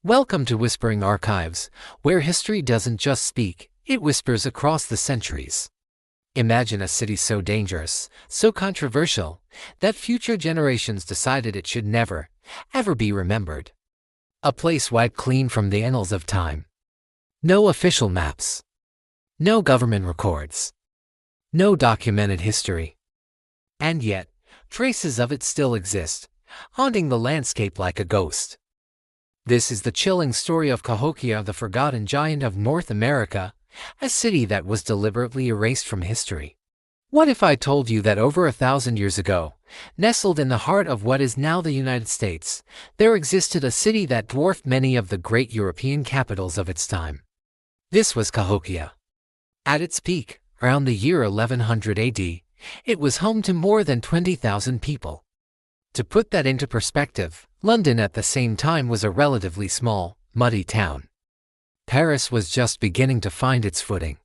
Welcome to Whispering Archives, where history doesn't just speak, it whispers across the centuries. Imagine a city so dangerous, so controversial, that future generations decided it should never, ever be remembered. A place wiped clean from the annals of time. No official maps. No government records. No documented history. And yet, traces of it still exist, haunting the landscape like a ghost. This is the chilling story of Cahokia, the forgotten giant of North America, a city that was deliberately erased from history. What if I told you that over 1,000 years ago, nestled in the heart of what is now the United States, there existed a city that dwarfed many of the great European capitals of its time? This was Cahokia. At its peak, around the year 1100 AD, it was home to more than 20,000 people. To put that into perspective, London at the same time was a relatively small, muddy town. Paris was just beginning to find its footing.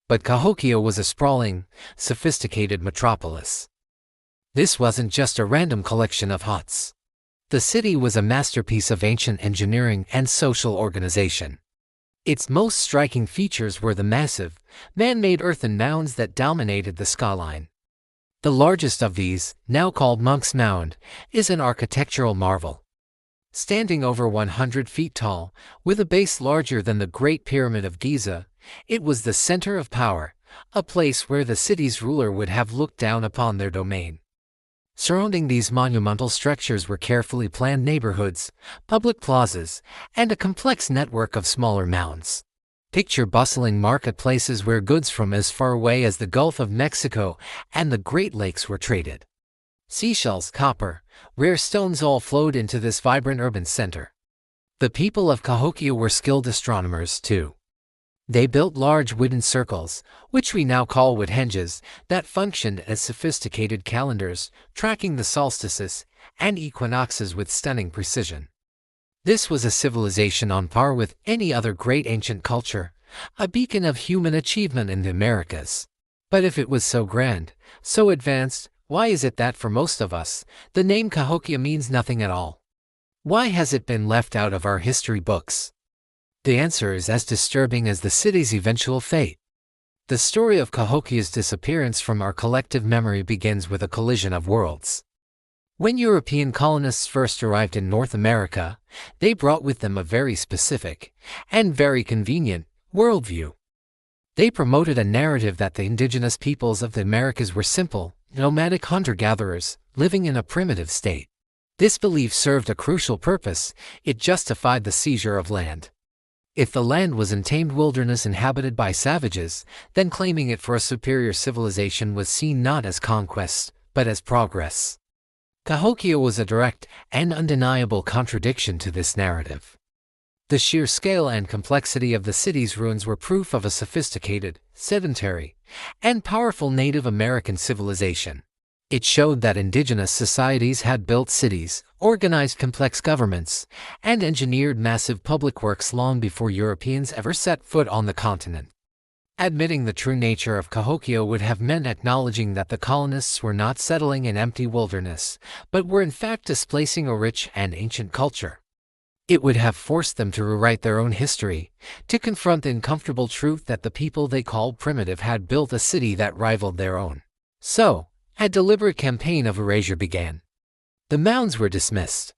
But Cahokia was a sprawling, sophisticated metropolis. This wasn't just a random collection of huts. The city was a masterpiece of ancient engineering and social organization. Its most striking features were the massive, man-made earthen mounds that dominated the skyline. The largest of these, now called Monk's Mound, is an architectural marvel. Standing over 100 feet tall, with a base larger than the Great Pyramid of Giza, it was the center of power, a place where the city's ruler would have looked down upon their domain. Surrounding these monumental structures were carefully planned neighborhoods, public plazas, and a complex network of smaller mounds. Picture bustling marketplaces where goods from as far away as the Gulf of Mexico and the Great Lakes were traded. Seashells, copper, rare stones all flowed into this vibrant urban center. The people of Cahokia were skilled astronomers too. They built large wooden circles, which we now call Woodhenges, that functioned as sophisticated calendars, tracking the solstices and equinoxes with stunning precision. This was a civilization on par with any other great ancient culture, a beacon of human achievement in the Americas. But if it was so grand, so advanced, why is it that for most of us, the name Cahokia means nothing at all? Why has it been left out of our history books? The answer is as disturbing as the city's eventual fate. The story of Cahokia's disappearance from our collective memory begins with a collision of worlds. When European colonists first arrived in North America, they brought with them a very specific, and very convenient, worldview. They promoted a narrative that the indigenous peoples of the Americas were simple, nomadic hunter-gatherers, living in a primitive state. This belief served a crucial purpose: it justified the seizure of land. If the land was untamed wilderness inhabited by savages, then claiming it for a superior civilization was seen not as conquest, but as progress. Cahokia was a direct and undeniable contradiction to this narrative. The sheer scale and complexity of the city's ruins were proof of a sophisticated, sedentary, and powerful Native American civilization. It showed that indigenous societies had built cities, organized complex governments, and engineered massive public works long before Europeans ever set foot on the continent. Admitting the true nature of Cahokia would have meant acknowledging that the colonists were not settling in empty wilderness, but were in fact displacing a rich and ancient culture. It would have forced them to rewrite their own history, to confront the uncomfortable truth that the people they called primitive had built a city that rivaled their own. So, a deliberate campaign of erasure began. The mounds were dismissed.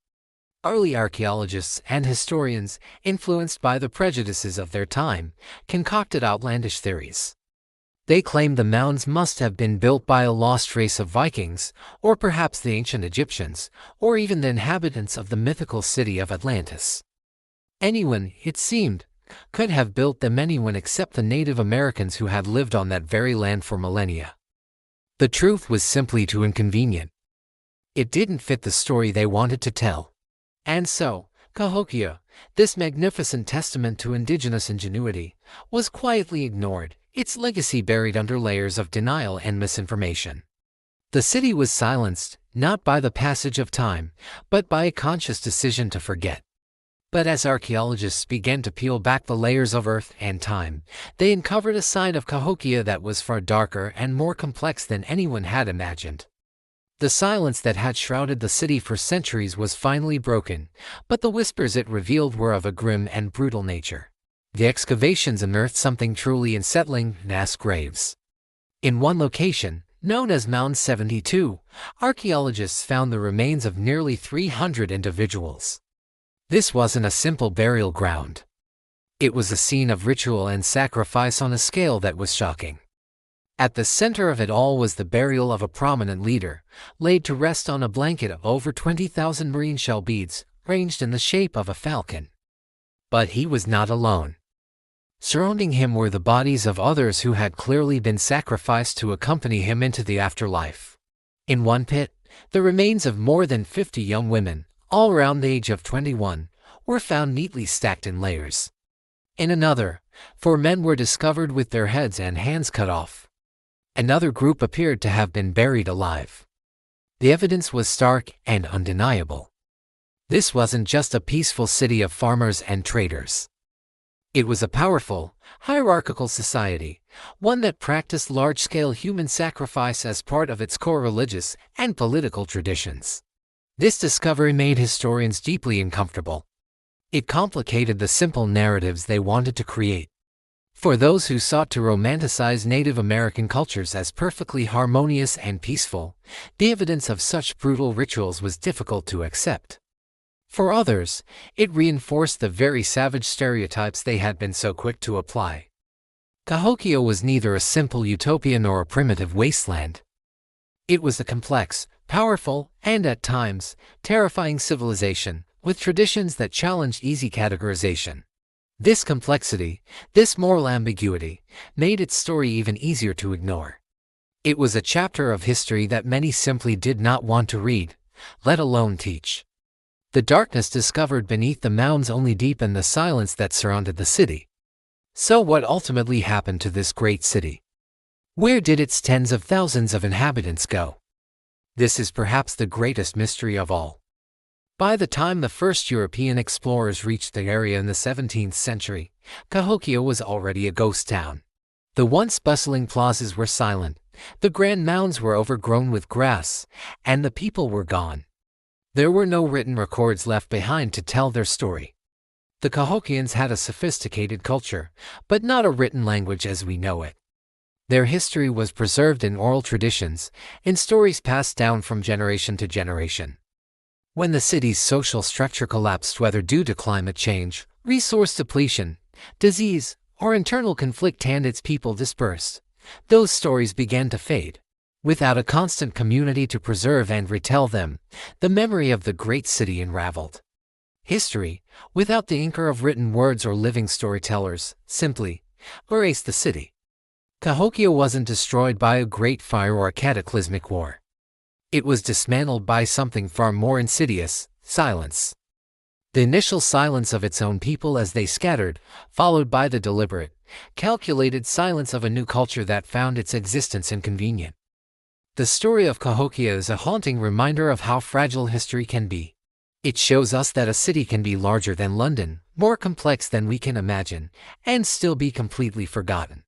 Early archaeologists and historians, influenced by the prejudices of their time, concocted outlandish theories. They claimed the mounds must have been built by a lost race of Vikings, or perhaps the ancient Egyptians, or even the inhabitants of the mythical city of Atlantis. Anyone, it seemed, could have built them, anyone except the Native Americans who had lived on that very land for millennia. The truth was simply too inconvenient. It didn't fit the story they wanted to tell. And so, Cahokia, this magnificent testament to indigenous ingenuity, was quietly ignored, its legacy buried under layers of denial and misinformation. The city was silenced, not by the passage of time, but by a conscious decision to forget. But as archaeologists began to peel back the layers of earth and time, they uncovered a side of Cahokia that was far darker and more complex than anyone had imagined. The silence that had shrouded the city for centuries was finally broken, but the whispers it revealed were of a grim and brutal nature. The excavations unearthed something truly unsettling: mass graves. In one location, known as Mound 72, archaeologists found the remains of nearly 300 individuals. This wasn't a simple burial ground. It was a scene of ritual and sacrifice on a scale that was shocking. At the center of it all was the burial of a prominent leader, laid to rest on a blanket of over 20,000 marine shell beads, arranged in the shape of a falcon. But he was not alone. Surrounding him were the bodies of others who had clearly been sacrificed to accompany him into the afterlife. In one pit, the remains of more than 50 young women, all around the age of 21, were found neatly stacked in layers. In another, 4 men were discovered with their heads and hands cut off. Another group appeared to have been buried alive. The evidence was stark and undeniable. This wasn't just a peaceful city of farmers and traders. It was a powerful, hierarchical society, one that practiced large-scale human sacrifice as part of its core religious and political traditions. This discovery made historians deeply uncomfortable. It complicated the simple narratives they wanted to create. For those who sought to romanticize Native American cultures as perfectly harmonious and peaceful, the evidence of such brutal rituals was difficult to accept. For others, it reinforced the very savage stereotypes they had been so quick to apply. Cahokia was neither a simple utopia nor a primitive wasteland. It was a complex, powerful, and at times, terrifying civilization, with traditions that challenged easy categorization. This complexity, this moral ambiguity, made its story even easier to ignore. It was a chapter of history that many simply did not want to read, let alone teach. The darkness discovered beneath the mounds only deepened the silence that surrounded the city. So what ultimately happened to this great city? Where did its tens of thousands of inhabitants go? This is perhaps the greatest mystery of all. By the time the first European explorers reached the area in the 17th century, Cahokia was already a ghost town. The once bustling plazas were silent, the grand mounds were overgrown with grass, and the people were gone. There were no written records left behind to tell their story. The Cahokians had a sophisticated culture, but not a written language as we know it. Their history was preserved in oral traditions, in stories passed down from generation to generation. When the city's social structure collapsed, whether due to climate change, resource depletion, disease, or internal conflict, and its people dispersed, those stories began to fade. Without a constant community to preserve and retell them, the memory of the great city unraveled. History, without the anchor of written words or living storytellers, simply erased the city. Cahokia wasn't destroyed by a great fire or a cataclysmic war. It was dismantled by something far more insidious: silence. The initial silence of its own people as they scattered, followed by the deliberate, calculated silence of a new culture that found its existence inconvenient. The story of Cahokia is a haunting reminder of how fragile history can be. It shows us that a city can be larger than London, more complex than we can imagine, and still be completely forgotten.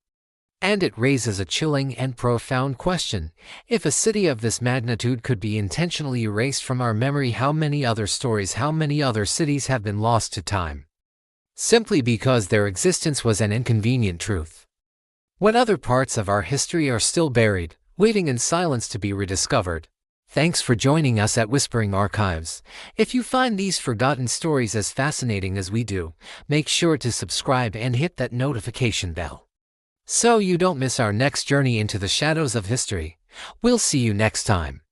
And it raises a chilling and profound question: if a city of this magnitude could be intentionally erased from our memory, how many other stories, how many other cities have been lost to time, simply because their existence was an inconvenient truth? What other parts of our history are still buried, waiting in silence to be rediscovered? Thanks for joining us at Whispering Archives. If you find these forgotten stories as fascinating as we do, make sure to subscribe and hit that notification bell, so you don't miss our next journey into the shadows of history. We'll see you next time.